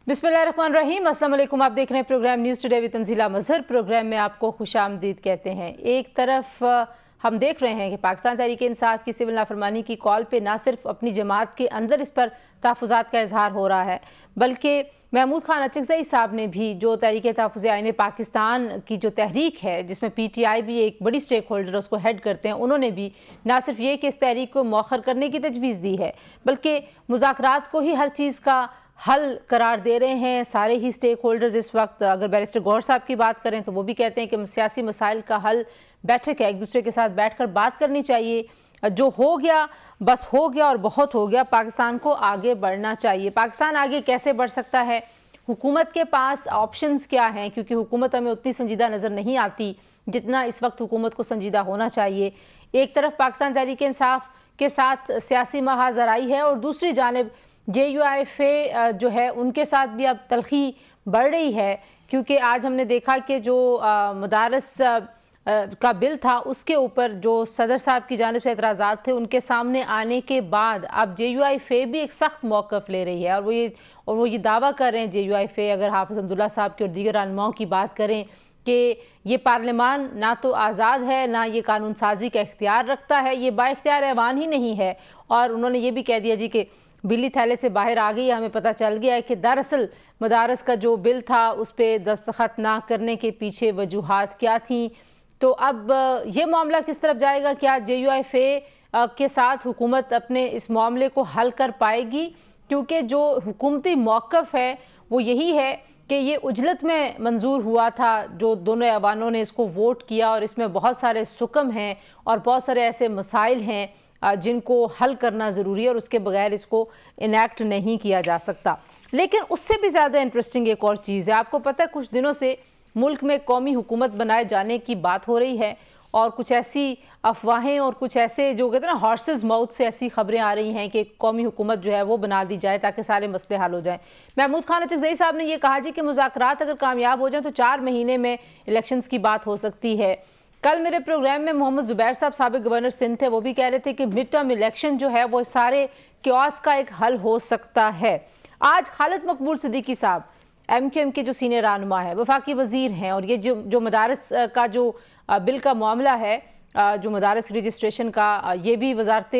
बिस्मिल्लाहिर्रहमानिर्रहीम। अस्सलाम वालेकुम। आप देख रहे हैं programme news today with Tanzeela Mazhar. Programme में आपको खुशामदीद कहते हैं। एक तरफ हम देख रहे हैं कि पाकिस्तान तहरीक इंसाफ की सिविल नाफरमानी की कॉल पे ना सिर्फ अपनी जमात के अंदर इस पर तहफ़्फ़ुज़ात का इजहार हो रहा है, बल्कि महमूद खान अचकज़ई साहब ने भी जो तहरीक तहफ़्फ़ुज़ आईन पाकिस्तान की जो तहरीक है, जिसमें PTI भी एक बड़ी स्टेक होल्डर उसको हेड करते हैं, उन्होंने भी ना सिर्फ ये कि इस तहरीक को मौखर करने की तजवीज़ दी है, बल्कि मुज़ाकरात को ही हर चीज़ का हल करार दे रहे हैं। सारे ही स्टेक होल्डर्स इस वक्त, अगर बैरिस्टर गौहर साहब की बात करें तो वो भी कहते हैं कि सियासी मसाइल का हल बैठक है, एक दूसरे के साथ बैठकर बात करनी चाहिए। जो हो गया बस हो गया और बहुत हो गया। पाकिस्तान को आगे बढ़ना चाहिए। पाकिस्तान आगे कैसे बढ़ सकता है, हुकूमत के पास ऑप्शंस क्या हैं, क्योंकि हुकूमत हमें उतनी संजीदा नज़र नहीं आती जितना इस वक्त हुकूमत को संजीदा होना चाहिए। एक तरफ पाकिस्तान तहरीक इंसाफ के साथ सियासी महाजराई है और दूसरी जानिब JUIFA जो है उनके साथ भी अब तलखी बढ़ रही है, क्योंकि आज हमने देखा कि जो मदारस का बिल था उसके ऊपर जो सदर साहब की जानिब से एतराज़ात थे उनके सामने आने के बाद अब JUIFA भी एक सख्त मौक़िफ़ ले रही है और वो ये दावा कर रहे हैं JUIFA, अगर हाफ़िज़ अब्दुल्ला साहब की और दीगर रहनुमाओं की बात करें, कि ये पार्लियामान ना तो आज़ाद है ना ये कानून साजी का इख्तियार रखता है, ये बाइख्तियार ऐवान ही नहीं है। और उन्होंने ये भी कह दिया जी कि बिल्ली थैले से बाहर आ गई। हमें पता चल गया है कि दरअसल मदारस का जो बिल था उस पर दस्तखत ना करने के पीछे वजूहात क्या थी। तो अब ये मामला किस तरफ जाएगा? क्या JUIFA के साथ हुकूमत अपने इस मामले को हल कर पाएगी? क्योंकि जो हुकूमती मौक़िफ़ है वो यही है कि ये उजलत में मंजूर हुआ था, जो दोनों ऐवानों ने इसको वोट किया, और इसमें बहुत सारे सुकम हैं और बहुत सारे ऐसे मसाइल हैं जिनको हल करना ज़रूरी है और उसके बगैर इसको इनैक्ट नहीं किया जा सकता। लेकिन उससे भी ज़्यादा इंटरेस्टिंग एक और चीज़ है। आपको पता है कुछ दिनों से मुल्क में कौमी हुकूमत बनाए जाने की बात हो रही है और कुछ ऐसी अफवाहें और कुछ ऐसे जो कहते हैं ना हॉर्सेस माउथ से ऐसी खबरें आ रही हैं कि कौमी हुकूमत जो है वो बना दी जाए ताकि सारे मसले हल हो जाएं। महमूद खान अचकज़ई साहब ने ये कहा जी कि मुज़ाकरात अगर कामयाब हो जाएं तो 4 महीने में इलेक्शंस की बात हो सकती है। कल मेरे प्रोग्राम में मोहम्मद ज़ुबैर साहब साबिक़ गवर्नर सिंध थे, वो भी कह रहे थे कि मिड टर्म इलेक्शन जो है वो सारे क्योस का एक हल हो सकता है। आज खालिद मकबूल सिद्दीकी साहब MQM के जो सीनियर रहनुमा है, वफाकी वज़ीर हैं, और ये जो मदारस का जो बिल का मामला है, जो मदारस रजिस्ट्रेशन का, ये भी वजारत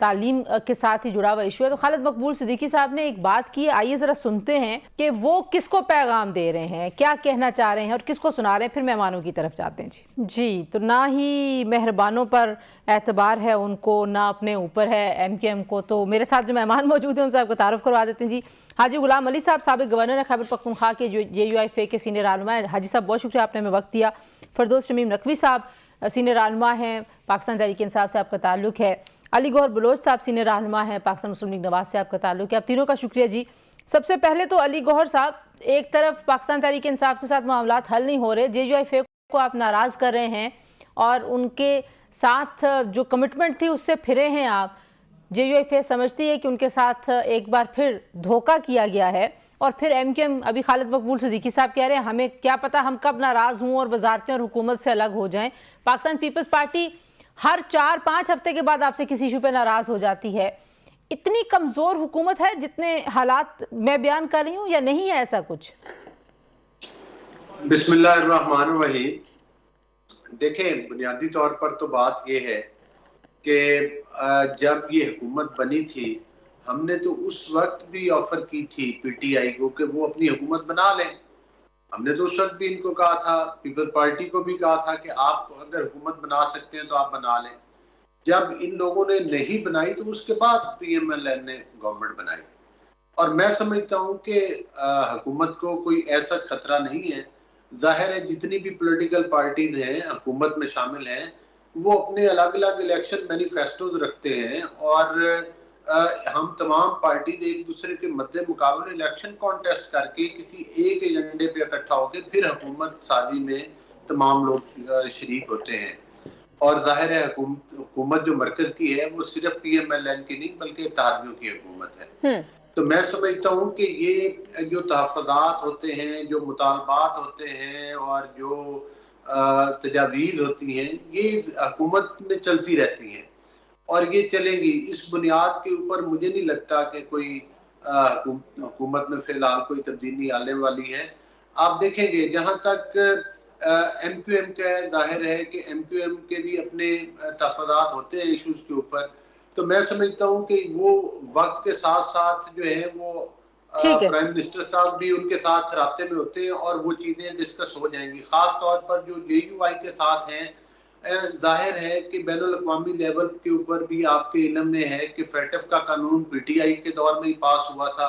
तालीम के साथ ही जुड़ा हुआ इशू है। तो खालिद मकबूल सिद्दीकी साहब ने एक बात की है, आइए ज़रा सुनते हैं कि वो किसको पैगाम दे रहे हैं, क्या कहना चाह रहे हैं और किसको सुना रहे हैं, फिर मेहमानों की तरफ जाते हैं। जी, तो ना ही मेहरबानों पर एतबार है उनको, ना अपने ऊपर है MQM को। तो मेरे साथ जो मेहमान मौजूद हैं उनसे आपको तारुफ करवा देते हैं। जी, हाजी गुलाम अली साहब साबिक़ गवर्नर है खैबर पख्तूनख्वा के, जो JUIFA के सीनियर रहनुमा है। हाजी साहब बहुत शुक्रिया, आपने हमें वक्त दिया। फरदौस शमीम नकवी साहब सीनियर रहनुमा हैं, पाकिस्तान तहरीक इंसाफ से आपका ताल्लुक़ है। अली गौहर बलोच साहब सीनियर रहनुमा हैं, पाकिस्तान मुस्लिम लीग नवाज से आपका ताल्लुक़ है। आप तीनों का शुक्रिया जी। सबसे पहले तो अली गौहर साहब, एक तरफ पाकिस्तान तहरीक इंसाफ के साथ मामलात हल नहीं हो रहे, JUIFA को आप नाराज़ कर रहे हैं और उनके साथ जो कमिटमेंट थी उससे फिरे हैं आप। JUIFA समझती है कि उनके साथ एक बार फिर धोखा किया गया है, और फिर MQM, अभी खालिद मकबूल सिद्दीकी साहब कह रहे हैं हमें क्या पता हम कब नाराज़ हों और वजारतें और हुकूमत से अलग हो जाएं। पाकिस्तान पीपल्स पार्टी हर 4-5 हफ्ते के बाद आपसे किसी इशू पे नाराज़ हो जाती है। इतनी कमज़ोर हुकूमत है जितने हालात मैं बयान कर रही हूँ, या नहीं है ऐसा कुछ? बिस्मिल्लाहिर्रहमानिर्रहीम। देखें, बुनियादी तौर पर तो बात यह है कि जब ये हुकूमत बनी थी, हमने तो उस वक्त भी ऑफर की थी PTI को कि वो अपनी हुकूमत बना लें। हमने तो उस वक्त भी इनको कहा था, पीपल्स पार्टी को भी कहा था कि आप अगर हुकूमत बना सकते हैं तो आप बना लें। जब इन लोगों ने नहीं बनाई तो उसके बाद PMLN ने गवर्नमेंट बनाई, और मैं समझता हूँ कि हुकूमत को कोई ऐसा खतरा नहीं है। जाहिर है जितनी भी पॉलिटिकल पार्टीज हैं हुकूमत में शामिल हैं, वो अपने अलग अलग इलेक्शन मैनिफेस्टोज रखते हैं, और हम तमाम पार्टीज एक दूसरे के मद्दे मुकाबले इलेक्शन कॉन्टेस्ट करके किसी एक एजेंडे पे इकट्ठा होकर फिर हुकूमत साजी में तमाम लोग शरीक होते हैं। और जाहिर है हुकूमत जो मरकज की है वो सिर्फ PMLN की नहीं बल्कि इत्तेहादियों की हुकूमत है। तो मैं समझता हूँ कि ये जो तहफ़्फ़ुज़ात होते हैं, जो मुतालबात होते हैं और जो तजावीज़ होती हैं, ये हुकूमत में चलती रहती हैं और ये चलेंगी। इस बुनियाद के ऊपर मुझे नहीं लगता कि कोई हुकूमत में फिलहाल कोई तब्दीली आने वाली है। आप देखेंगे जहां तक MQM का जाहिर है कि MQM के भी अपने तफादात होते हैं इश्यूज के ऊपर, तो मैं समझता हूं कि वो वक्त के साथ साथ जो है वो प्राइम मिनिस्टर साहब भी उनके साथ राब्ते में होते हैं और वो चीजें डिस्कस हो जाएंगी। खास तौर पर जो JUI के साथ हैं, जाहिर है कि बैनुल अक़वामी लेवल के ऊपर भी आपके इल्म में है कि FATF का कानून PTI के दौर में ही पास हुआ था,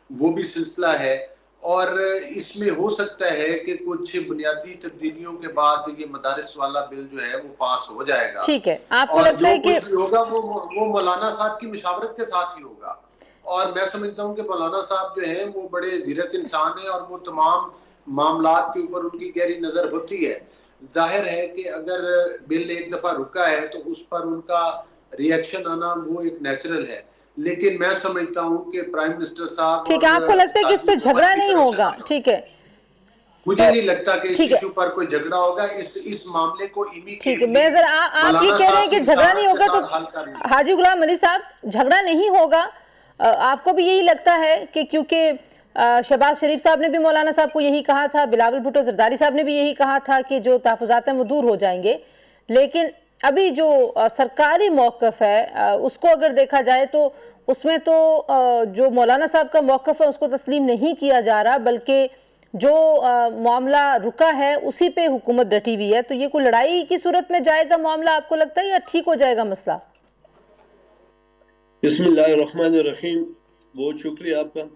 वो भी सिलसिला है और इसमें हो सकता है कि कुछ बुनियादी तब्दीलियों के बाद ये मदारिस वाला बिल जो है वो पास हो जाएगा। ठीक है, आपको और लगता है कि होगा वो मौलाना साहब की मशावरत के साथ ही होगा और मैं समझता हूँ कि मौलाना साहब जो हैं वो बड़े धीरज इंसान हैं और वो तमाम मामलात के ऊपर उनकी गहरी नजर होती है। जाहिर है कि अगर बिल एक दफा रुका है तो उस पर उनका रिएक्शन आना वो एक नेचुरल है, लेकिन मैं समझता हूँ कि प्राइम मिनिस्टर साहब, ठीक है, आपको लगता है कि इस पर झगड़ा नहीं होगा? ठीक है, मुझे नहीं लगता कि इस इशू पर कोई झगड़ा होगा। इस मामले को ठीक है, मैं जरा आप ये कह रहे हैं कि झगड़ा नहीं होगा, तो हाजी गुलाम अली साहब झगड़ा नहीं होगा, आपको भी यही लगता है कि क्योंकि शहबाज शरीफ साहब ने भी मौलाना साहब को यही कहा था, बिलावल भुट्टो जरदारी साहब ने भी यही कहा था कि जो तहफ़्फ़ुज़ात हैं वो दूर हो जाएंगे, लेकिन अभी जो सरकारी मौक़िफ़ है उसको अगर देखा जाए तो उसमें तो जो मौलाना साहब का मौक़िफ़ है उसको तस्लीम नहीं किया जा रहा, बल्कि जो मामला रुका है उसी पे हुकूमत डटी हुई है। तो ये कोई लड़ाई की सूरत में जाएगा मामला, आपको लगता है, या ठीक हो जाएगा मसला? बिस्मिल्लाहिर्रहमानिर्रहीम, बहुत शुक्रिया आपका।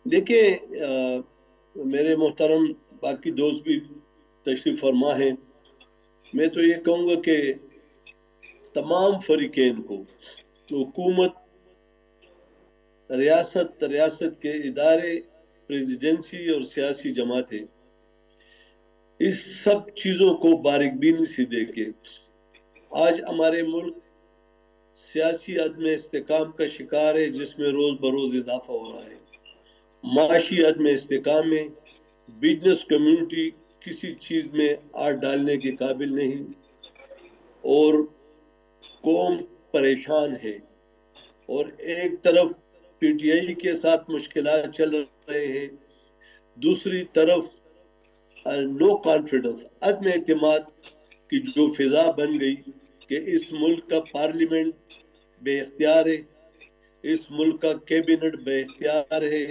देखिए, मेरे मोहतरम बाकी दोस्त भी तशरीफ़ फरमा हैं, मैं तो ये कहूँगा कि तमाम फरीक़ैन को, हुकूमत, रियासत के इदारे, प्रेसिडेंसी और सियासी जमातें, इस सब चीज़ों को बारीकबीनी से देखे। आज हमारे मुल्क सियासी अदम इस्तेकाम का शिकार है, जिसमें रोज़ बरोज़ इजाफा हो रहा है। माशी अदम इस्तेकाम में बिजनेस कम्युनिटी किसी चीज़ में हाथ डालने के काबिल नहीं और कौम परेशान है, और एक तरफ PTI के साथ मुश्किलात चल रहे हैं, दूसरी तरफ नो कॉन्फिडेंस, अदम एतमाद की जो फिजा बन गई कि इस मुल्क का पार्लियामेंट बेइख्तियार है, इस मुल्क का कैबिनेट बेइख्तियार है,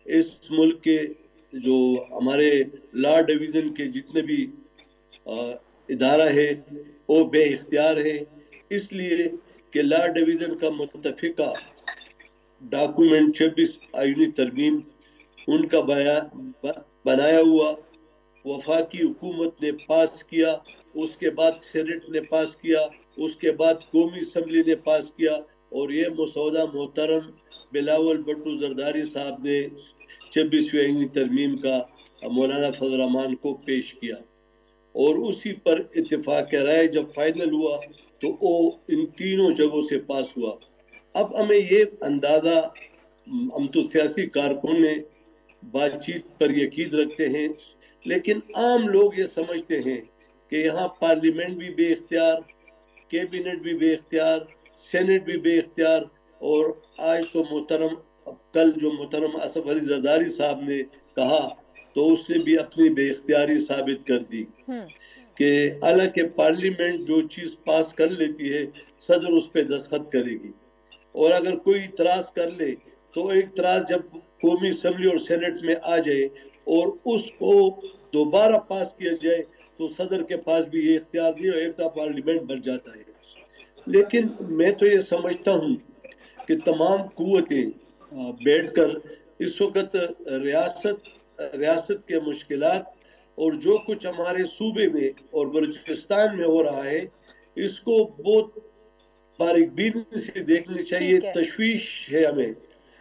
इस मुल्क के जो हमारे लॉ डिवीज़न के जितने भी इदारा है वो बेइख्तियार है, इसलिए कि लॉ डिवीज़न का मुत्तफ़िका डॉक्यूमेंट 26 आईनी तरमीम उनका बनाया हुआ वफाकी हुकूमत ने पास किया, उसके बाद सेनेट ने पास किया, उसके बाद कौमी असम्बली ने पास किया, और ये मसौदा मोहतरम बिलावल भुट्टो जरदारी साहब ने 26वीं आईनी तरमीम का मौलाना फजल रहमान को पेश किया, और उसी पर इत्तेफाक राय जब फाइनल हुआ तो वो इन तीनों जगहों से पास हुआ। अब हमें ये अंदाज़ा, हम तो सियासी कारकुन ने बातचीत पर यकीन रखते हैं, लेकिन आम लोग ये समझते हैं कि यहाँ पार्लियामेंट भी बेइख्तियार, कैबिनेट भी बेइख्तियार, सेनेट भी बेइख्तियार, और आज तो मोहतरम कल जो मोहतरम असफ अली जरदारी साहब ने कहा तो उसने भी अपनी बेइख्तियारी साबित कर दी कि हालांकि पार्लियामेंट जो चीज़ पास कर लेती है सदर उस पर दस्तखत करेगी, और अगर कोई इतराज़ कर ले तो एक इतराज़ जब कौमी असम्बली और सेनेट में आ जाए और उसको दोबारा पास किया जाए तो सदर के पास भी ये इख्तियार नहीं, एक दफ़ा पार्लियामेंट बन जाता है। लेकिन मैं तो ये समझता हूँ कि तमाम कुव्वतें बैठकर इस वक्त रियासत के मुश्किलात और जो कुछ हमारे सूबे में और बलूचिस्तान में हो रहा है इसको बहुत बारीकबीनी से देखनी चाहिए। तशवीश है हमें।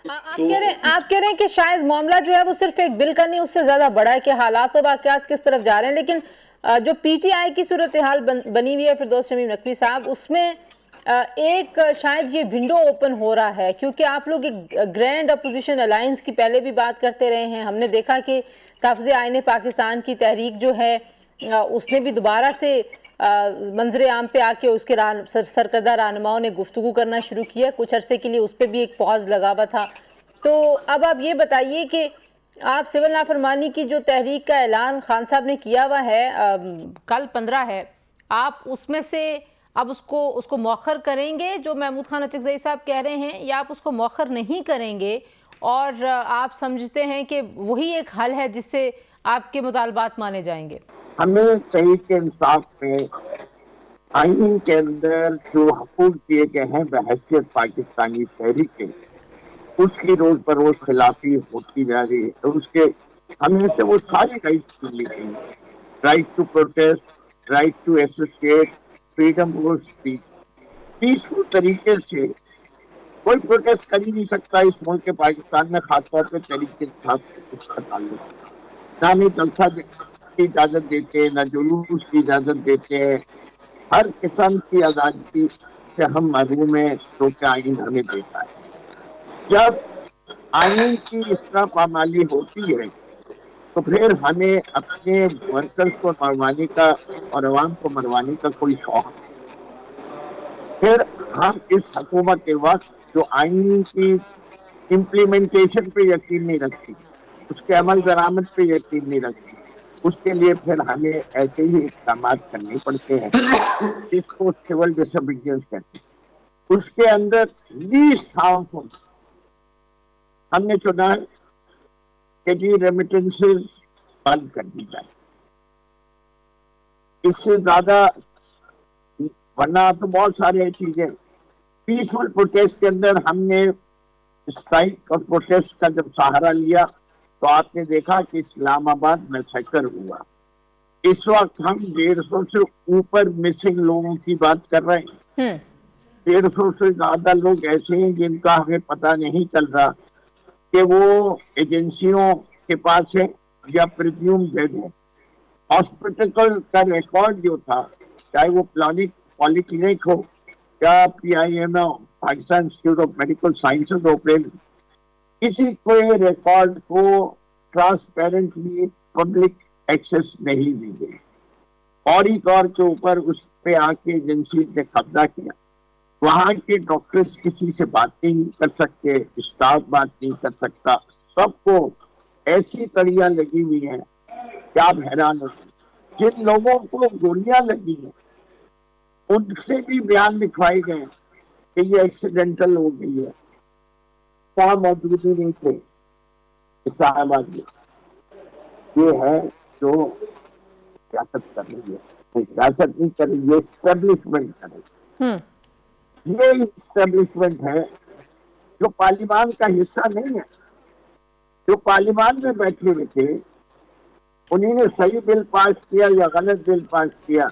आप कह रहे हैं कि शायद मामला जो है वो सिर्फ एक बिल का नहीं, उससे ज्यादा बड़ा है कि हालात और वाक़यात किस तरफ जा रहे हैं, लेकिन जो PTI की सूरत हाल बनी हुई है फिरदौस शमीम नकवी साहब, उसमें एक शायद ये विंडो ओपन हो रहा है, क्योंकि आप लोग एक ग्रैंड अपोजिशन अलायंस की पहले भी बात करते रहे हैं। हमने देखा कि तहफ़्फ़ुज़ आईन पाकिस्तान की तहरीक जो है उसने भी दोबारा से मंजर आम पे आके उसके सरकर्दा रहनुमाओं ने गुफ्तगू करना शुरू किया। कुछ अरसे के लिए उस पर भी एक पॉज लगा हुआ था, تو اب آپ یہ بتائیے کہ آپ سول نافرمانی کی جو تحریک کا اعلان خان صاحب نے کیا ہوا ہے، کل 15 ہے، آپ اس میں سے اب اس کو مؤخر کریں گے جو محمود خان اچکزئی صاحب کہہ رہے ہیں، یا آپ اس کو مؤخر نہیں کریں گے اور آپ سمجھتے ہیں کہ وہی ایک حل ہے جس سے آپ کے مطالبات مانے جائیں گے؟ ہمیں تحریک انصاف میں آئین کے اندر جو حقوق دیے گئے ہیں بحیثیت پاکستانی تحریک کے، اس کی روز بروز خلافی ہوتی جا رہی ہے. تو اس کے ہمیں سے وہ ساری رائٹس ملی گئی ہیں، right to protest, right to associate, freedom of speech. Peaceful طریقے سے کوئی پروٹیسٹ کر ہی نہیں سکتا اس ملک کے پاکستان میں، خاص طور پہ تحریک انصاف سے اس کا تعلق. نہ ہمیں جلسہ کی اجازت دیتے، نہ جلوس کی اجازت دیتے ہیں. ہر قسم کی آزادی سے ہم محروم ہیں جو کہ آئین ہمیں دیتا ہے. جب آئین کی اس طرح پامالی ہوتی ہے تو پھر ہمیں اپنے ورکرز کو مروانے کا اور عوام کو مروانے کا کوئی شوق نہیں. پھر ہم اس حکومت کے وقت جو آئین کی امپلیمنٹیشن پہ یقین نہیں رکھتی، اس کے عمل درآمد پہ یقین نہیں رکھتی، اس کے لیے پھر ہمیں ایسے ہی اقدامات کرنے پڑتے ہیں جس کو سول ڈس اوبیڈینس کہتے ہیں. اس کے اندر لیسٹ ہارمفل ہم نے چنا ہے کہ جی ریمیٹنسز بند کر دی جائے. اس سے زیادہ ورنہ تو بہت ساری چیزیں. پیسفل پروٹیسٹ کے اندر ہم نے اسٹرائک اور پروٹیسٹ کا جب سہارا لیا تو آپ نے دیکھا کہ اسلام آباد میں میسیکر ہوا. اس وقت ہم 150 سے اوپر مسنگ لوگوں کی بات کر رہے ہیں. 150 سے زیادہ لوگ ایسے ہیں جن کا ہمیں پتہ نہیں چل رہا کہ وہ ایجنسیوں کے پاس ہے یا پریزیوم ڈیڈ ہے. ہاسپٹل کا ریکارڈ جو تھا، چاہے وہ پالی کلینک ہو یا PIM Pakistan institute of medical sciences open, کسی کوئی ریکارڈ کو ٹرانسپیرنٹلی پبلک ایکسس نہیں دی گئی. فوری طور کے اوپر اس پہ آ کے ایجنسی نے قبضہ کیا. وہاں کے ڈاکٹرز کسی سے بات نہیں کر سکتے، اسٹاف بات نہیں کر سکتا. سب کو ایسی کڑیاں لگی ہوئی ہیں کہ آپ حیران ہوتے. جن لوگوں کو گولیاں لگی ہیں ان سے بھی بیان لکھوائے گئے کہ یہ ایکسیڈنٹل ہو گئی ہے، وہاں موجود ہی نہیں تھے. اسلام آباد میں یہ ہے جو سیاست کر رہی ہے. سیاست نہیں کر رہی، یہ اسٹیبلشمنٹ کر رہی ہے. یہ اسٹیبلشمنٹ ہے جو پارلیمان کا حصہ نہیں ہے. جو پارلیمان میں بیٹھے ہوئے تھے انہیں نے صحیح بل پاس کیا یا غلط بل پاس کیا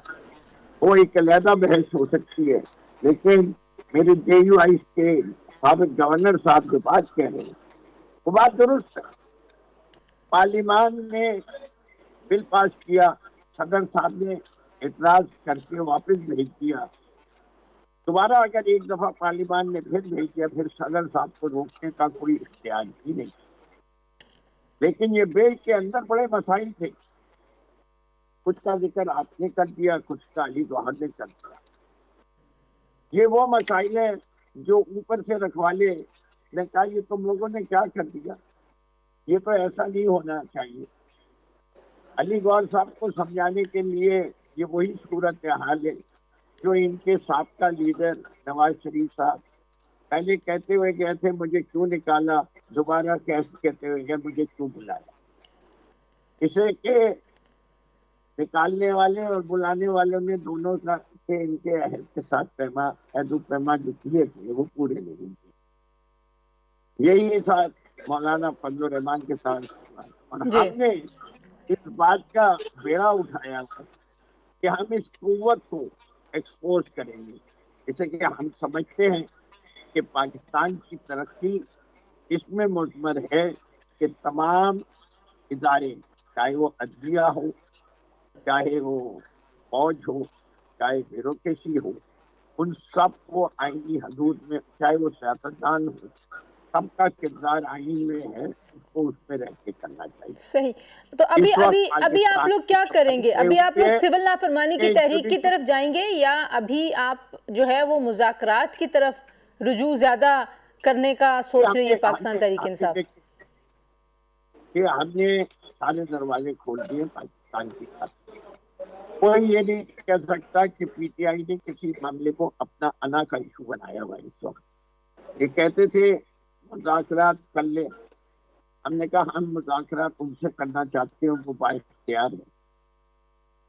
وہ ایک علیحدہ بحث ہو سکتی ہے. لیکن میرے JUI کے سابق گورنر صاحب جو بات کہہ رہے ہیں وہ بات درست ہے. پارلیمان نے بل پاس کیا، صدر صاحب نے اعتراض کر کے واپس بھیج دیا. دوبارہ اگر ایک دفعہ پارلیمان نے پھر بھیج دیا پھر صدر صاحب کو روکنے کا کوئی اختیار ہی نہیں. لیکن یہ بل کے اندر بڑے مسائل تھے. کچھ کا ذکر آپ نے کر دیا، کچھ کا علی گوہر نے کر دیا. یہ وہ مسائل ہیں جو اوپر سے رکھوالے نے کہا یہ تم لوگوں نے کیا کر دیا، یہ تو ایسا نہیں ہونا چاہیے. علی گوہر صاحب کو سمجھانے کے لیے یہ وہی صورتحال ہے جو ان کے سابقہ لیڈر نواز شریف صاحب پہلے کہتے ہوئے گئے تھے مجھے کیوں نکالا، دوبارہ کہتے ہوئے گئے مجھے کیوں بلایا. اسے کہ نکالنے والے اور بلانے والوں نے دونوں کے ان کے عہد کے ساتھ عہد و پیما جو کیے تھے وہ پورے نہیں کیے. یہی ساتھ مولانا فضل الرحمان کے ساتھ اور ہم نے اس بات کا بیڑا اٹھایا کہ ہم اس قوت کو ایکسپوز کریں گے. جیسے کہ ہم سمجھتے ہیں کہ پاکستان کی ترقی اس میں مضمر ہے کہ تمام ادارے چاہے وہ عدلیہ ہو، چاہے وہ فوج ہو، چاہے بیوروکریسی ہو، ان سب کو آئینی حدود میں، چاہے وہ سیاستدان ہو، سب کا کردار آئین میں ہے، اس کو اس پہ رہ کے کرنا چاہیے. صحیح. تو ابھی آپ لوگ کیا کریں گے؟ ابھی آپ لوگ سول نافرمانی کی تحریک کی طرف جائیں گے یا ابھی آپ جو ہے وہ مذاکرات کی طرف رجوع زیادہ करने का सोच रही है पाकिस्तान तहरीक इंसाफ? कि हमने सारे दरवाजे खोल दिए पाकिस्तान की खातिर। कोई ये नहीं कह सकता कि पीटीआई ने किसी मामले को अपना अना का इशू बनाया हुआ इस वक्त। ये कहते थे मुज़ाकरात कर ले, हमने कहा हम मुज़ाकरात उनसे करना चाहते हैं, वो बाइख्तियार है।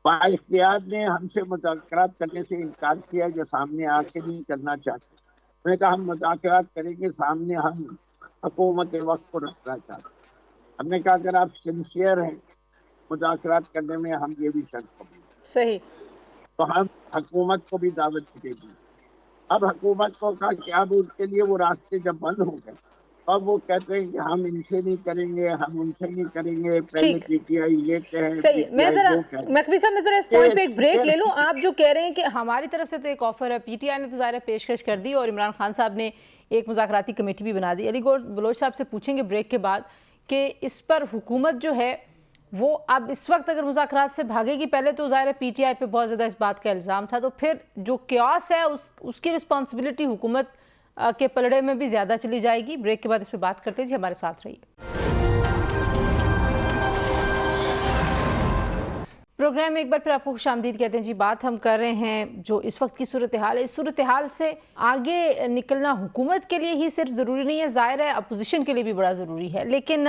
बाइख्तियार ने हमसे मुज़ाकरात करने से इनकार किया जो सामने आके नहीं करना चाहते। मैंने कहा हम मुज़ाकरात करेंगे, सामने हम हुकूमत वक्त को रखना चाहते हैं। हमने कहा अगर आप सिंसियर हैं मुज़ाकरात करने में, हम ये भी शर्त करेंगे। सही। तो हम हुकूमत को भी दावत देंगे। अब हुकूमत को कहा कि अब उनके लिए वो रास्ते जब बंद हो गए, अब वो कहते हैं कि हम इनसे नहीं करेंगे, हम उनसे नहीं करेंगे, पहले पीटीआई ये कहे, सही। मैं जरा नकवी साहब मैं जरा इस पॉइंट पे एक ब्रेक ले लूं। आप जो कह रहे हैं कि हमारी तरफ से तो एक ऑफर है, पीटीआई ने तो ज़ाहिर पेशकश कर दी और इमरान खान साहब ने एक मुज़ाकराती कमेटी भी बना दी। अली गौर बलोच साहब से पूछेंगे ब्रेक के बाद कि इस पर हुकूमत जो है वो अब इस वक्त अगर मुज़ाकरात से भागेगी, पहले तो ज़ाहिर पीटीआई पे बहुत ज़्यादा इस बात का इल्ज़ाम था, तो फिर जो क्यास है उसकी रिस्पॉन्सिबिलिटी हुकूमत के पलड़े में भी ज़्यादा चली जाएगी। ब्रेक के बाद इस पर बात करते हैं जी, हमारे साथ रहिए। प्रोग्राम में एक बार फिर आपको खुशामदीद कहते हैं जी। बात हम कर रहे हैं जो इस वक्त की सूरत हाल है, इस सूरत हाल से आगे निकलना हुकूमत के लिए ही सिर्फ ज़रूरी नहीं है, ज़ाहिर है अपोजिशन के लिए भी बड़ा ज़रूरी है। लेकिन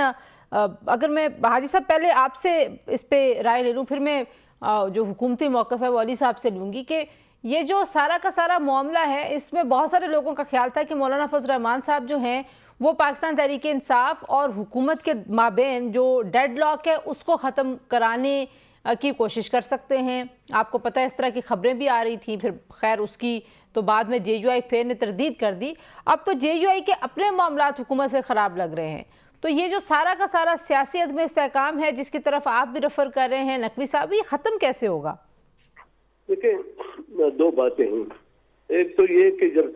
अगर मैं हाजी साहब पहले आपसे इस पे राय ले लूँ, फिर मैं जो हुकूमती मौक़िफ़ है वो अली साहब से लूँगी कि ये जो सारा का सारा मामला है, इसमें बहुत सारे लोगों का ख्याल था कि मौलाना फजल रहमान साहब जो हैं वो पाकिस्तान तहरीक इंसाफ और हुकूमत के माबेन जो डेडलॉक है उसको ख़त्म कराने की कोशिश कर सकते हैं। आपको पता है इस तरह की खबरें भी आ रही थी, फिर खैर उसकी तो बाद में JUI फेर ने तरदीद कर दी। अब तो JUI के अपने मामलात हुकूमत से ख़राब लग रहे हैं। तो ये जो सारा का सारा सियासी अदम इस्तेहकाम है जिसकी तरफ आप भी रेफर कर रहे हैं नकवी साहब, ये ख़त्म कैसे होगा? देखिए दो बातें हैं। एक तो ये कि जब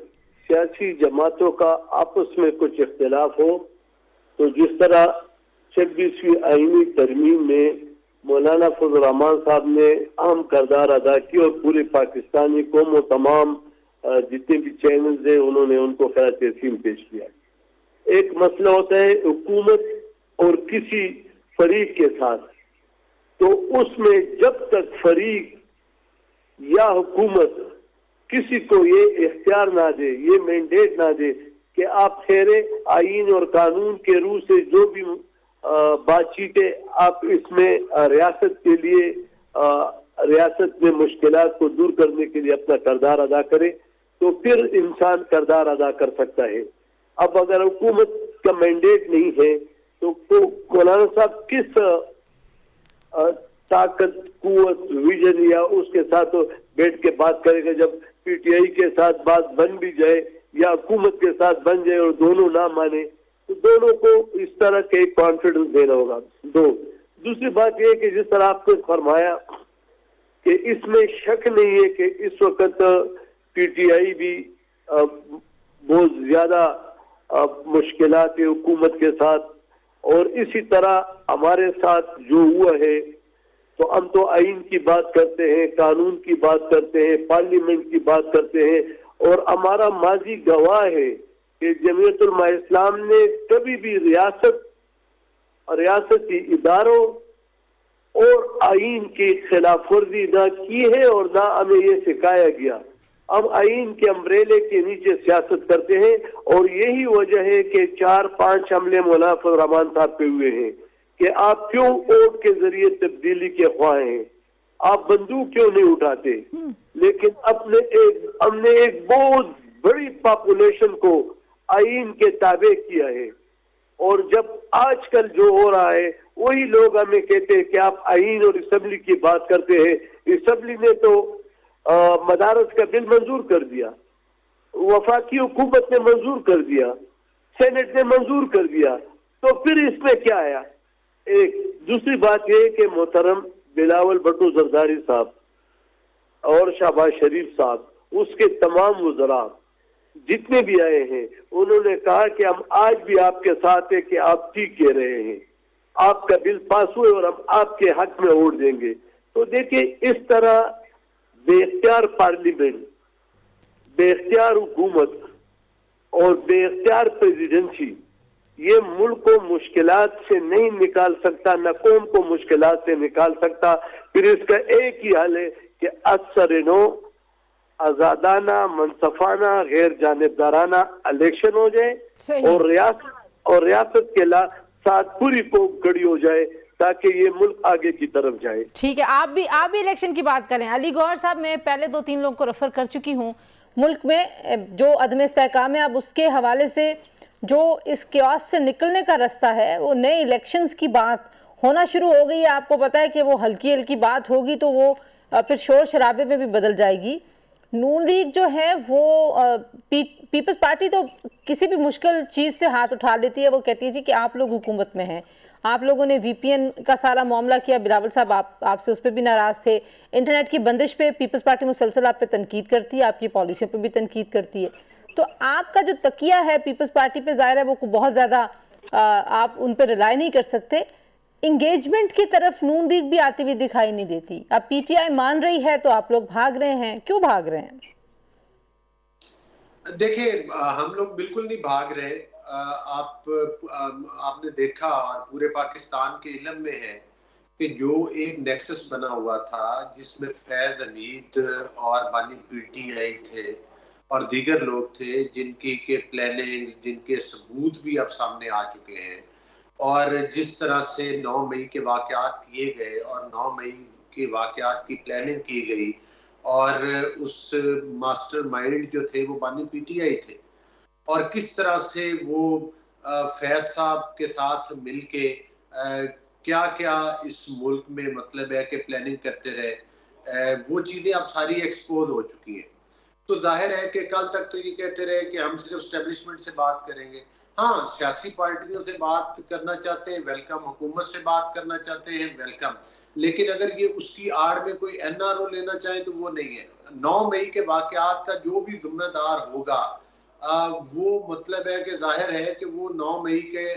सियासी जमातों का आपस में कुछ इख्तिलाफ हो, तो जिस तरह 26वीं आईनी तरमीम में मौलाना फजल रहमान साहब ने अहम किरदार अदा किया और पूरे पाकिस्तानी कौम और तमाम जितने भी चैनल्स हैं उन्होंने उनको खैर तहसीन पेश किया। एक मसला होता है हुकूमत और किसी फरीक के साथ, तो उसमें जब तक फरीक या हुकूमत किसी को ये इख्तियार ना दे, ये मैंडेट ना दे कि आप ठहरे आईन और कानून के रूह से जो भी बातचीतें आप इसमें रियासत के लिए रियासत में मुश्किलात को दूर करने के लिए अपना किरदार अदा करे, तो फिर इंसान किरदार अदा कर सकता है। अब अगर हुकूमत का मैंडेट नहीं है तो मौलाना साहब किस ताकत, कुव्वत, विजन या उसके साथ बैठ के बात करेगा जब पीटीआई के साथ बात बन भी जाए या हुकूमत के साथ बन जाए और दोनों ना माने, तो दोनों को इस तरह के कॉन्फिडेंस देना होगा। दूसरी बात यह कि जिस तरह आपने फरमाया कि इसमें शक नहीं है कि इस वक्त पीटीआई भी बहुत ज्यादा मुश्किलात है हुकूमत के साथ, और इसी तरह हमारे साथ जो हुआ है, तो हम तो आईन की बात करते हैं, कानून की बात करते हैं, पार्लियामेंट की बात करते हैं, और हमारा माजी गवाह है कि जमीयत उलमा इस्लाम ने कभी भी रियासती इदारों और आईन की खिलाफ वर्जी ना की है और ना हमें ये सिखाया गया। हम आईन के अम्ब्रेले के नीचे सियासत करते हैं, और यही वजह है कि 4-5 हमले मौलाना फजल रहमान साहब पे हुए हैं कि आप क्यों वोट के जरिए तब्दीली के ख्वाह हैं, आप बंदूक क्यों नहीं उठाते। लेकिन हमने एक बहुत बड़ी पॉपुलेशन को आईन के ताबे किया है, और जब आजकल जो हो रहा है वही लोग हमें कहते हैं कि आप आईन और असेंबली की बात करते हैं। असेंबली ने तो मदारस का बिल मंजूर कर दिया, वफाकी हुकूमत ने मंजूर कर दिया, सेनेट ने मंजूर कर दिया, तो फिर इसमें क्या आया। एक दूसरी बात यह कि मोहतरम बिलावल भुट्टो जरदारी साहब और शहबाज शरीफ साहब, उसके तमाम वज़रा जितने भी आए हैं, उन्होंने कहा कि हम आज भी आपके साथ हैं कि आप ठीक कह रहे हैं, आपका बिल पास हुए और हम आपके हक में वोट देंगे। तो देखिए इस तरह बेख्तियार पार्लियामेंट, बेख्तियार हुकूमत اور بے اختیار پریزیڈنسی یہ ملک کو مشکلات سے نہیں نکال سکتا، نہ قوم کو مشکلات سے نکال سکتا. پھر اس کا ایک ہی حل ہے کہ اکثر آزادانہ، منصفانہ، غیر جانبدارانہ الیکشن ہو جائے اور ریاست کے ساتھ پوری کو گڑی ہو جائے تاکہ یہ ملک آگے کی طرف جائے. ٹھیک ہے، آپ بھی الیکشن کی بات کریں. علی گوہر صاحب، میں پہلے 2-3 لوگوں کو ریفر کر چکی ہوں. ملک میں جو عدم استحکام ہے، اب اس کے حوالے سے جو اس کیوس سے نکلنے کا رستہ ہے وہ نئے الیکشنز کی بات ہونا شروع ہو گئی ہے. آپ کو پتہ ہے کہ وہ ہلکی بات ہوگی تو وہ پھر شور شرابے میں بھی بدل جائے گی. نون لیگ جو ہے وہ پیپلز پارٹی تو کسی بھی مشکل چیز سے ہاتھ اٹھا لیتی ہے. وہ کہتی ہے جی کہ آپ لوگ حکومت میں ہیں. آپ لوگوں نے وی پی این کا سارا معاملہ کیا، بلاول صاحب آپ سے اس پہ بھی ناراض تھے. انٹرنیٹ کی بندش پہ پیپلز پارٹی مسلسل آپ پہ تنقید کرتی ہے، آپ کی پالیسیوں پہ بھی تنقید کرتی ہے. تو آپ کا جو تکیہ ہے پیپلز پارٹی پہ، ظاہر ہے وہ بہت زیادہ آپ ان پہ ریلائی نہیں کر سکتے. انگیجمنٹ کی طرف نون لیگ بھی آتی ہوئی دکھائی نہیں دیتی. اب پی ٹی آئی مان رہی ہے تو آپ لوگ بھاگ رہے ہیں. کیوں بھاگ رہے ہیں؟ دیکھیں، ہم لوگ بالکل نہیں بھاگ رہے. آپ نے دیکھا اور پورے پاکستان کے علم میں ہے کہ جو ایک نیکسس بنا ہوا تھا جس میں فیض حمید اور بانی پی ٹی آئی تھے اور دیگر لوگ تھے جن کی کہ پلاننگ، جن کے ثبوت بھی اب سامنے آ چکے ہیں، اور جس طرح سے 9 مئی کے واقعات کیے گئے اور 9 مئی کے واقعات کی پلاننگ کی گئی، اور اس ماسٹر مائنڈ جو تھے وہ بانی پی ٹی آئی تھے، اور کس طرح سے وہ فیض صاحب کے ساتھ مل کے کیا کیا اس ملک میں مطلب ہے کہ پلاننگ کرتے رہے، وہ چیزیں اب ساری ایکسپوز ہو چکی ہیں. تو ظاہر ہے کہ کل تک تو یہ کہتے رہے کہ ہم صرف اسٹیبلشمنٹ سے بات کریں گے. ہاں، سیاسی پارٹیوں سے بات کرنا چاہتے ہیں، ویلکم. حکومت سے بات کرنا چاہتے ہیں، ویلکم. لیکن اگر یہ اس کی آڑ میں کوئی این آر او لینا چاہیں تو وہ نہیں ہے. 9 مئی کے واقعات کا جو بھی ذمہ دار ہوگا وہ مطلب ہے کہ ظاہر ہے کہ وہ 9 مئی کے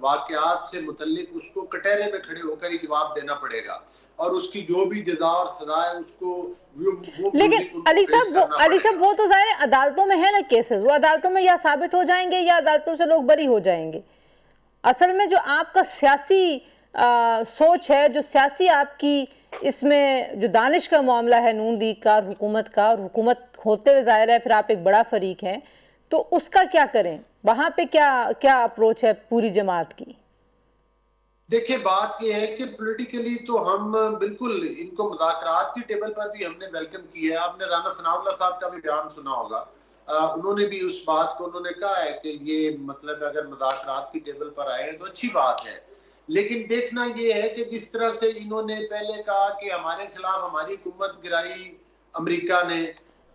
واقعات سے متعلق اس کو کٹہرے میں کھڑے ہو کر ہی جواب دینا پڑے گا، اور اس کی جو بھی جزا اور سزا ہے اس کو لیکن علی صاحب وہ تو ظاہر عدالتوں میں ہے نا کیسز، وہ عدالتوں میں یا ثابت ہو جائیں گے یا عدالتوں سے لوگ بری ہو جائیں گے. اصل میں جو آپ کا سیاسی سوچ ہے، جو سیاسی آپ کی اس میں جو دانش کا معاملہ ہے نون لیگ کا اور حکومت کا، اور حکومت ہوتے ہوئے ظاہر ہے پھر آپ ایک بڑا فریق ہیں، تو اس کا کیا کریں؟ وہاں پہ کیا اپروچ ہے پوری جماعت کی؟ دیکھیں، بات یہ ہے کہ پولیٹیکلی تو ہم بالکل ان کو مذاکرات کی ٹیبل پر بھی ہم نے ویلکم کی ہے. آپ نے رانا ثناء اللہ صاحب کا بھی بیان سنا ہوگا، انہوں نے بھی اس بات کو انہوں نے کہا ہے کہ یہ مطلب اگر مذاکرات کی ٹیبل پر آئے تو اچھی بات ہے. لیکن دیکھنا یہ ہے کہ جس طرح سے انہوں نے پہلے کہا کہ ہمارے خلاف ہماری حکومت گرائی امریکہ نے،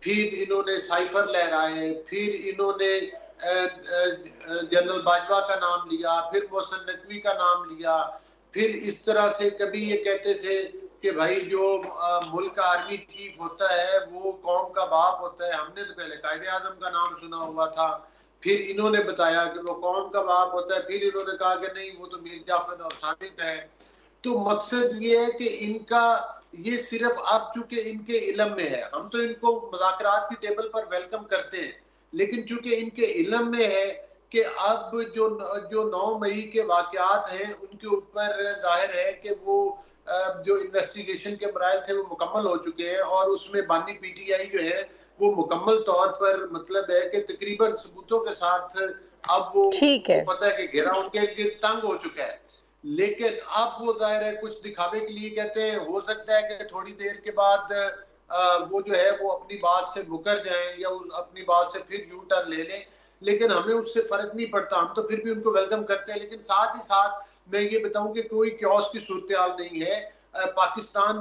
پھر انہوں نے سائفر لہرائے، پھر انہوں نے جنرل باجوہ کا نام لیا، پھر محسن نقوی کا نام لیا، پھر اس طرح سے کبھی یہ کہتے تھے کہ بھائی جو ملک کا آرمی چیف ہوتا ہے وہ قوم کا باپ ہوتا ہے. ہم نے تو پہلے قائد اعظم کا نام سنا ہوا تھا، پھر انہوں نے بتایا کہ وہ قوم کا باپ ہوتا ہے، پھر انہوں نے کہا کہ نہیں وہ تو میر جعفر اور صادق ہے. تو مقصد یہ ہے کہ ان کا یہ صرف اب چونکہ ان کے علم میں ہے، ہم تو ان کو مذاکرات کی ٹیبل پر ویلکم کرتے ہیں، لیکن چونکہ ان کے علم میں ہے کہ اب جو 9 مئی کے واقعات ہیں ان کے اوپر ظاہر ہے کہ وہ جو انویسٹیگیشن کے مراحل تھے وہ مکمل ہو چکے ہیں، اور اس میں بانی پی ٹی آئی جو ہے وہ مکمل طور پر مطلب ہے کہ تقریباً ثبوتوں کے ساتھ اب وہ پتہ ہے کہ گھیرا ان کے گرد تنگ ہو چکا ہے. لیکن اب وہ ظاہر ہے کچھ دکھاوے کے لیے کہتے ہیں. ہو سکتا ہے کہ تھوڑی دیر کے بعد وہ جو ہے وہ اپنی بات سے مکر جائیں یا اپنی بات سے پھر یو ٹرن لے لیں، لیکن ہمیں اس سے فرق نہیں پڑتا. ہم تو پھر بھی ان کو ویلکم کرتے ہیں. لیکن ساتھ ہی ساتھ میں یہ بتاؤں کہ کوئی کیوس کی صورتحال نہیں ہے. پاکستان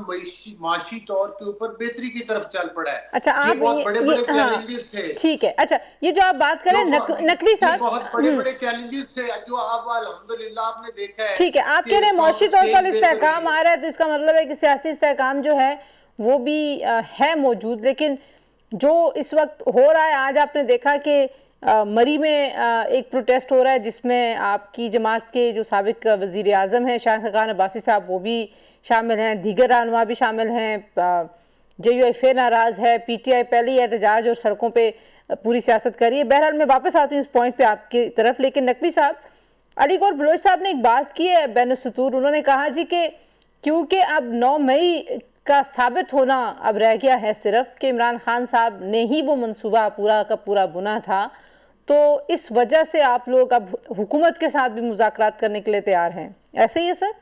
معاشی طور کے اوپر بہتری کی طرف چل پڑا ہے. اچھا، یہ بہت بڑے بڑے چیلنجز تھے. ٹھیک ہے، اچھا یہ جو آپ بات کریں نقوی صاحب، بہت بڑے بڑے چیلنجز تھے جو اب الحمدللہ آپ نے دیکھا ہے. ٹھیک ہے، آپ کہہ رہے ہیں معاشی طور پر استحکام آ رہا ہے، تو اس کا مطلب ہے کہ سیاسی استحکام جو ہے وہ بھی ہے موجود. لیکن جو اس وقت ہو رہا ہے، آج آپ نے دیکھا کہ مری میں ایک پروٹیسٹ ہو رہا ہے جس میں آپ کی جماعت کے جو سابق وزیر اعظم ہیں شاہد خاقان عباسی صاحب وہ بھی شامل ہیں، دیگر رہنما بھی شامل ہیں. جے یو ایف اے ناراض ہے، پی ٹی آئی پہلے ہی احتجاج اور سڑکوں پہ पूरी सियासत करी है। बहरहाल मैं वापस आती हूँ इस पॉइंट पे आपकी तरफ, लेकिन नकवी साहब, अली गौहर बलोच साहब ने एक बात की है बैनुस्सतूर, उन्होंने कहा जी कि क्योंकि अब 9 मई का साबित होना अब रह गया है सिर्फ कि इमरान खान साहब ने ही वो मंसूबा पूरा का पूरा बुना था, तो इस वजह से आप लोग अब हुकूमत के साथ भी मुज़ाकरात करने के लिए तैयार हैं, ऐसे ही है सर?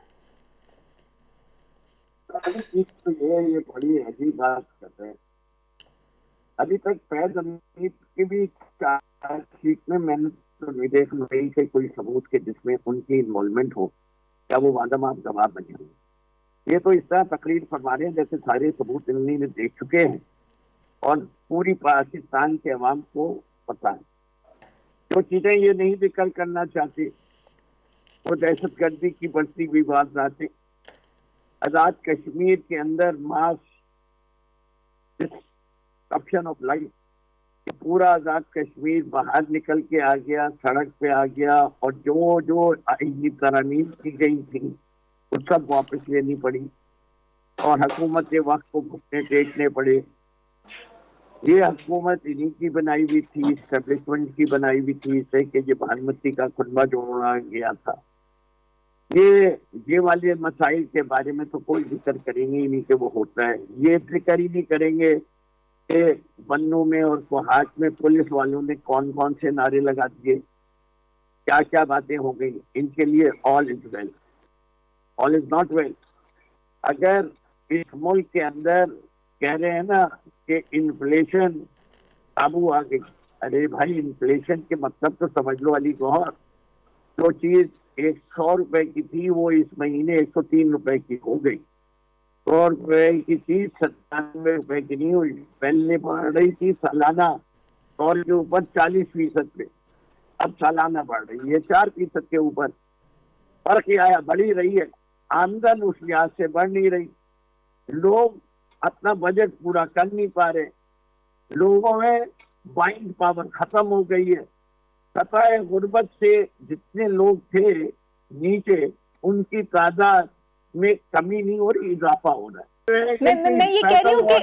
तो ये बड़ी अजीब बात कर रहे हैं। अभी तक फैज हमीद की भी चार्जशीट में मैंने तो नहीं देख रही कि कोई सबूत के जिसमें उनकी इन्वॉल्वमेंट हो, क्या वो वादम आप गवाह बने हो। ये तो इस तरह तकरीर फरमा रहे हैं जैसे सारे सबूत इन्होंने देख चुके हैं और पूरी पाकिस्तान के अवाम को पता है। जो चीजें ये नहीं जिक्र करना चाहते, वो दहशतगर्दी की बढ़ती हुई वारदातें, आजाद कश्मीर के अंदर मास डिस्ट्रक्शन ऑफ लाइफ, पूरा आजाद कश्मीर बाहर निकल के आ गया, सड़क पे आ गया, और जो जो तरमीम की गई थी वो सब वापस लेनी पड़ी और हुकूमत के वक्त को घुटने टेकने पड़े। ये हुकूमत इन्हीं की बनाई हुई थी, एस्टेब्लिशमेंट की बनाई हुई थी, इससे कि ये भानुमती का खुतबा जोड़ा गया था। ये वाले मसाइल के बारे में तो कोई जिक्र करेंगे ही नहीं कि वो होता है। ये जिक्र ही नहीं करेंगे कि बन्नू में और कोहाट में पुलिस वालों ने कौन कौन से नारे लगा दिए, क्या क्या बातें हो गई। इनके लिए all is well, all is not well. अगर इस मुल्क के अंदर कह रहे हैं ना कि इन्फ्लेशन काबू आ गई, अरे भाई इन्फ्लेशन के मतलब तो समझ लो अली गौहर, जो चीज 100 रुपए की थी वो इस महीने 103 रुपए की हो गई। 100 रुपए की चीज 97 रुपए की नहीं हुई। पहले बढ़ रही थी सालाना 100 के ऊपर 40% पे, अब सालाना बढ़ रही है 4% के ऊपर। फर्क ये आया, बढ़ी रही है, आमदन उस लिहाज से बढ़ नहीं रही, लोग अपना बजट पूरा कर नहीं पा रहे, लोगों में बाइंग पावर खत्म हो गई है। सतह गुर्बत से जितने लोग थे नीचे, उनकी तादाद में कमी नहीं हो रही, इजाफा हो रहा है। मैं ये कह रही हूँ कि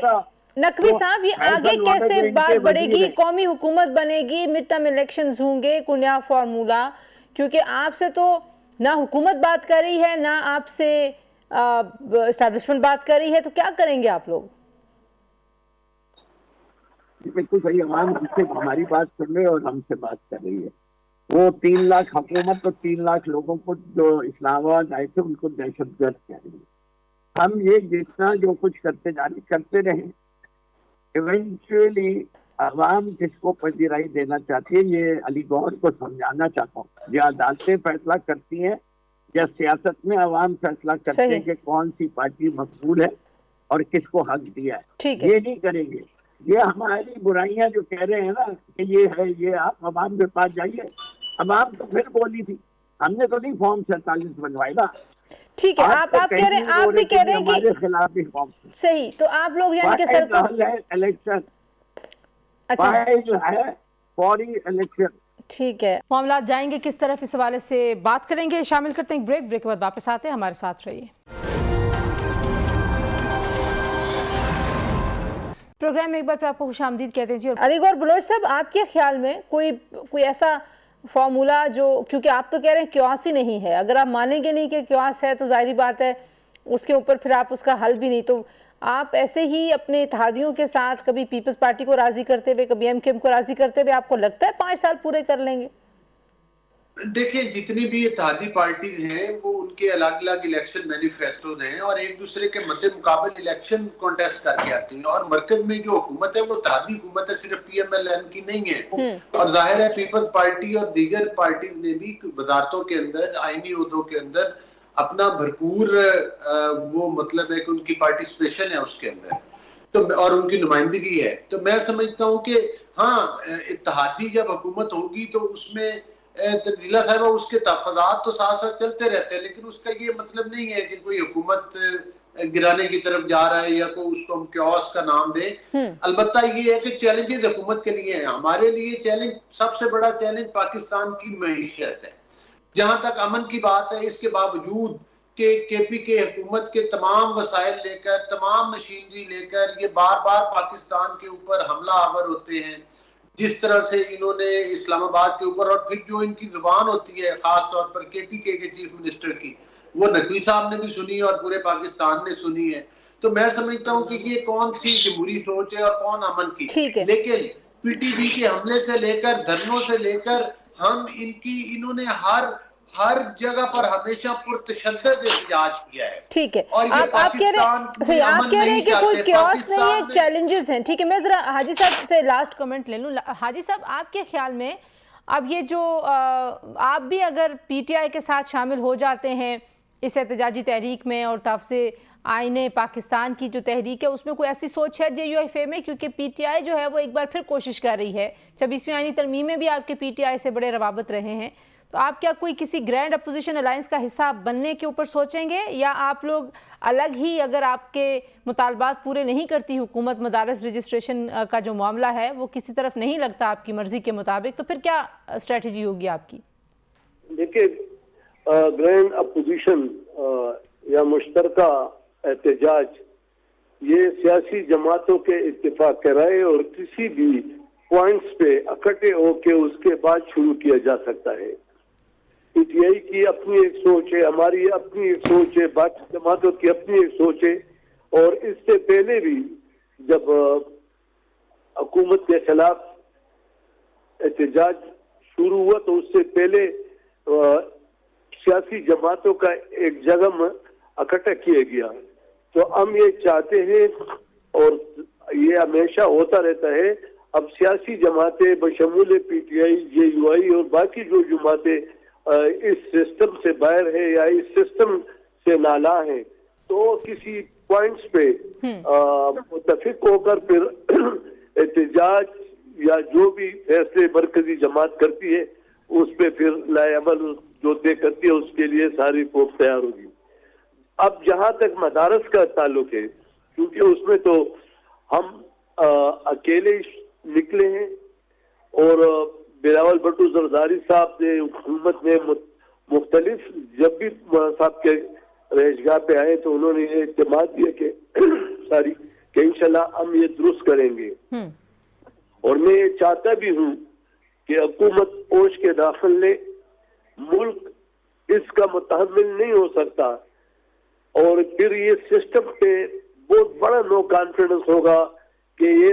नकवी साहब, ये आगे कैसे बात बढ़ेगी, कौमी हुकूमत बनेगी, मिड टर्म इलेक्शंस होंगे, कोई नया फार्मूला, क्योंकि आपसे तो ना हुकूमत बात कर रही है ना आपसे एस्टैब्लिशमेंट बात कर रही है, तो क्या करेंगे आप लोग? बिल्कुल सही, अवाम हमसे हमारी बात सुन रहे और हमसे बात कर रही है। वो 3 लाख हुकूमत तो 3 लाख लोगों को जो इस्लामाबाद आए थे उनको दहशतगर्द कह रही है। हम ये जितना जो कुछ करते करते रहे, इवेंचुअली अवाम किसको पजीराई देना चाहती है, ये अली गौहर को समझाना चाहता हूँ। ये अदालतें फैसला करती हैं या सियासत में अवाम फैसला करते हैं कि कौन सी पार्टी मकबूल है और किसको हक दिया है। ये नहीं करेंगे। ये हमारी बुराइयां जो कह रहे हैं ना कि ये है, ये आप अवाम के पास जाइए, अवाम तो फिर बोली थी, हमने तो नहीं फॉर्म 47 बनवाए ना। ठीक है, आप कह रहे हैं, आप भी कह रहे हैं कि हमारे खिलाफ भी फॉर्म सही, तो आप लोग यानी कि सरकार इलेक्शन अच्छा है फौरी इलेक्शन। ठीक है, मामला जाएंगे किस तरफ, इस हवाले से बात करेंगे। शामिल करते हैं ब्रेक के बाद वापस आते हैं, हमारे साथ रहिए। प्रोग्राम में एक बार फिर आपको खुशामदीद कहते हैं जी। अली गौहर बलोच साहब, आपके ख्याल में कोई ऐसा फॉर्मूला जो, क्योंकि आप तो कह रहे हैं क्यास ही नहीं है, अगर आप मानेंगे नहीं कि क्यास है तो जाहिर बात है उसके ऊपर फिर आप उसका हल भी नहीं, तो आप ऐसे ही अपने इत्तेहादियों के साथ कभी पीपल्स पार्टी को राजी करते हुए, कभी एमकेएम को राजी करते हुए, आपको लगता है 5 साल पूरे कर लेंगे? देखिए, जितनी भी इत्तेहादी पार्टीज हैं वो उनके अलग अलग इलेक्शन मैनिफेस्टोज हैं और एक दूसरे के मद्दे मुकाबले इलेक्शन कॉन्टेस्ट करके आती हैं, और मरकज में जो हुकूमत है वो इत्तेहादी हुकूमत है, सिर्फ पीएमएलएन की नहीं है। और जाहिर है पीपल्स पार्टी और दीगर पार्टीज ने भी वजारतों के अंदर, आईनी ओहदों के अंदर अपना भरपूर वो मतलब है कि उनकी पार्टिसिपेशन है उसके अंदर, तो और उनकी नुमाइंदगी है। तो मैं समझता हूँ कि हाँ, इत्तेहादी जब हुकूमत होगी तो उसमें तब्दीला साहब उसके तफादात तो साथ साथ चलते रहते हैं, लेकिन उसका ये मतलब नहीं है कि कोई हुकूमत गिराने की तरफ जा रहा है या कोई उसको हम क्यास का नाम दें। अलबत्ता ये है कि चैलेंजेस हुकूमत के लिए हैं। हमारे लिए चैलेंज, सबसे बड़ा चैलेंज पाकिस्तान की मईशत है। जहां तक अमन की बात है, इसके बावजूद कि केपीके हुकूमत के तमाम वसाइल लेकर, तमाम मशीनरी लेकर ये बार बार पाकिस्तान के ऊपर हमला आवर होते हैं, जिस तरह से इन्होंने इस्लामाबाद के ऊपर, और फिर जो इनकी जुबान होती है खास तौर पर KPK के चीफ मिनिस्टर की, वो नकवी साहब ने भी सुनी है और पूरे पाकिस्तान ने सुनी है। तो मैं समझता हूँ कि ये कौन सी जमहूरी सोच है और कौन अमन की। लेकिन PTV के हमले से लेकर, धरनों से लेकर, हम इन्होंने हर जगह पर हमेशा पुरतशद्दद एहतजाज किया है। ठीक है, और आप कह रहे हैं कि कोई क्योस नहीं है, चैलेंजेस हैं। ठीक है, मैं जरा हाजी साहब से लास्ट कमेंट ले लूं। हाजी साहब, आपके ख्याल में अब ये जो आप भी अगर PTI के साथ शामिल हो जाते हैं इस एहतजाजी तहरीक में, और तहफ़्फ़ुज़ आईने पाकिस्तान की जो तहरीक है उसमें कोई ऐसी सोच है JUIFA में? क्योंकि PTI जो है वो एक बार फिर कोशिश कर रही है, 26वीं आईनी तरमीम में भी आपके PTI से बड़े रवाबत रहे हैं, तो आप क्या कोई किसी ग्रैंड अपोजिशन अलायंस का हिस्सा बनने के ऊपर सोचेंगे, या आप लोग अलग ही, अगर आपके मुतालबात पूरे नहीं करती हुकूमत, मदारस रजिस्ट्रेशन का जो मामला है वो किसी तरफ नहीं लगता आपकी मर्जी के मुताबिक, तो फिर क्या स्ट्रेटजी होगी आपकी? देखिए, ग्रैंड अपोजिशन या मुश्तरका एहतजाज ये सियासी जमातों के इत्तेफाक के राय और किसी भी पॉइंट्स पे इकट्ठे होके उसके बाद शुरू किया जा सकता है। PTI की अपनी एक सोच है, हमारी अपनी एक सोच है, बाकी जमातों की अपनी एक सोच है। और इससे पहले भी जब हुकूमत के खिलाफ एहतजाज शुरू हुआ तो उससे पहले सियासी जमातों का एक जगह में इकट्ठा किया गया। तो हम ये चाहते हैं, और ये हमेशा होता रहता है, अब सियासी जमातें बशमूल PTI, JUI और बाकी जो जमातें इस सिस्टम से बाहर है या इस सिस्टम से नाला है, तो किसी पॉइंट्स पे मुत्तफिक होकर फिर एहतजाज या जो भी फैसले मरकजी जमात करती है उस पे फिर लाएअमल जो तय करती है उसके लिए सारी कौम तैयार होगी। अब जहां तक मदारस का ताल्लुक है, क्योंकि उसमें तो हम अकेले निकले हैं, और बिलावल भुट्टो जरदारी साहब ने, हुकूमत ने मुख्तलिफ जब भी साहब के रहिशगाह पे आए तो उन्होंने ये इत्तेमाद दिया कि इंशाल्लाह हम ये दुरुस्त करेंगे। और मैं ये चाहता भी हूँ कि हुकूमत ओश के दाखिल ने, मुल्क इसका मुतहम्मिल नहीं हो सकता, और फिर ये सिस्टम पे बहुत बड़ा नो कॉन्फिडेंस होगा कि ये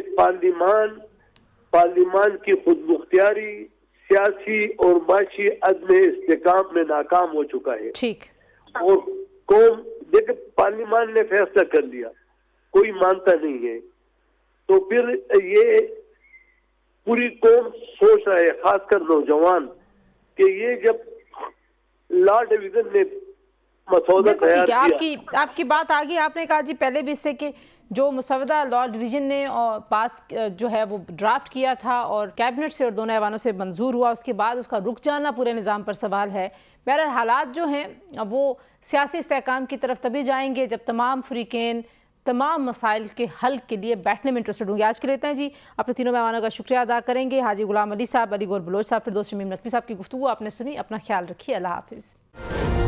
पार्लिमान की खुद मुख्तियारी सियासी और माशी अदम इस्तेकाम में नाकाम हो चुका है। ठीक। और कौम देखिए, पार्लिमान ने फैसला कर लिया, कोई मानता नहीं है, तो फिर ये पूरी कौम सोच रहा है, खासकर नौजवान, कि ये जब लॉ डिवीजन ने मसौदा तैयार किया। आपकी बात आ गई। आपने कहा जी पहले भी इससे कि जो मसौदा लॉ डिवीजन ने पास जो है वो ड्राफ्ट किया था और कैबिनेट से और दोनों ऐवानों से मंजूर हुआ, उसके बाद उसका रुक जाना पूरे निज़ाम पर सवाल है। बहरहाल हालात जो हैं वो सियासी इस्तेहकाम की तरफ तभी जाएंगे जब तमाम फ़रीक़ैन तमाम मसाइल के हल के लिए बैठने में इंटरेस्टेड होंगे। आज के लेते हैं जी, अपने तीनों मेहमानों का शुक्रिया अदा करेंगे। हाजी गुलाम अली साहब, अली गौर बलोच साहब, फिरदौस शमीम नकवी साहब की गुफ्तगू आपने सुनी। अपना ख्याल रखिए। अल्लाह हाफिज़।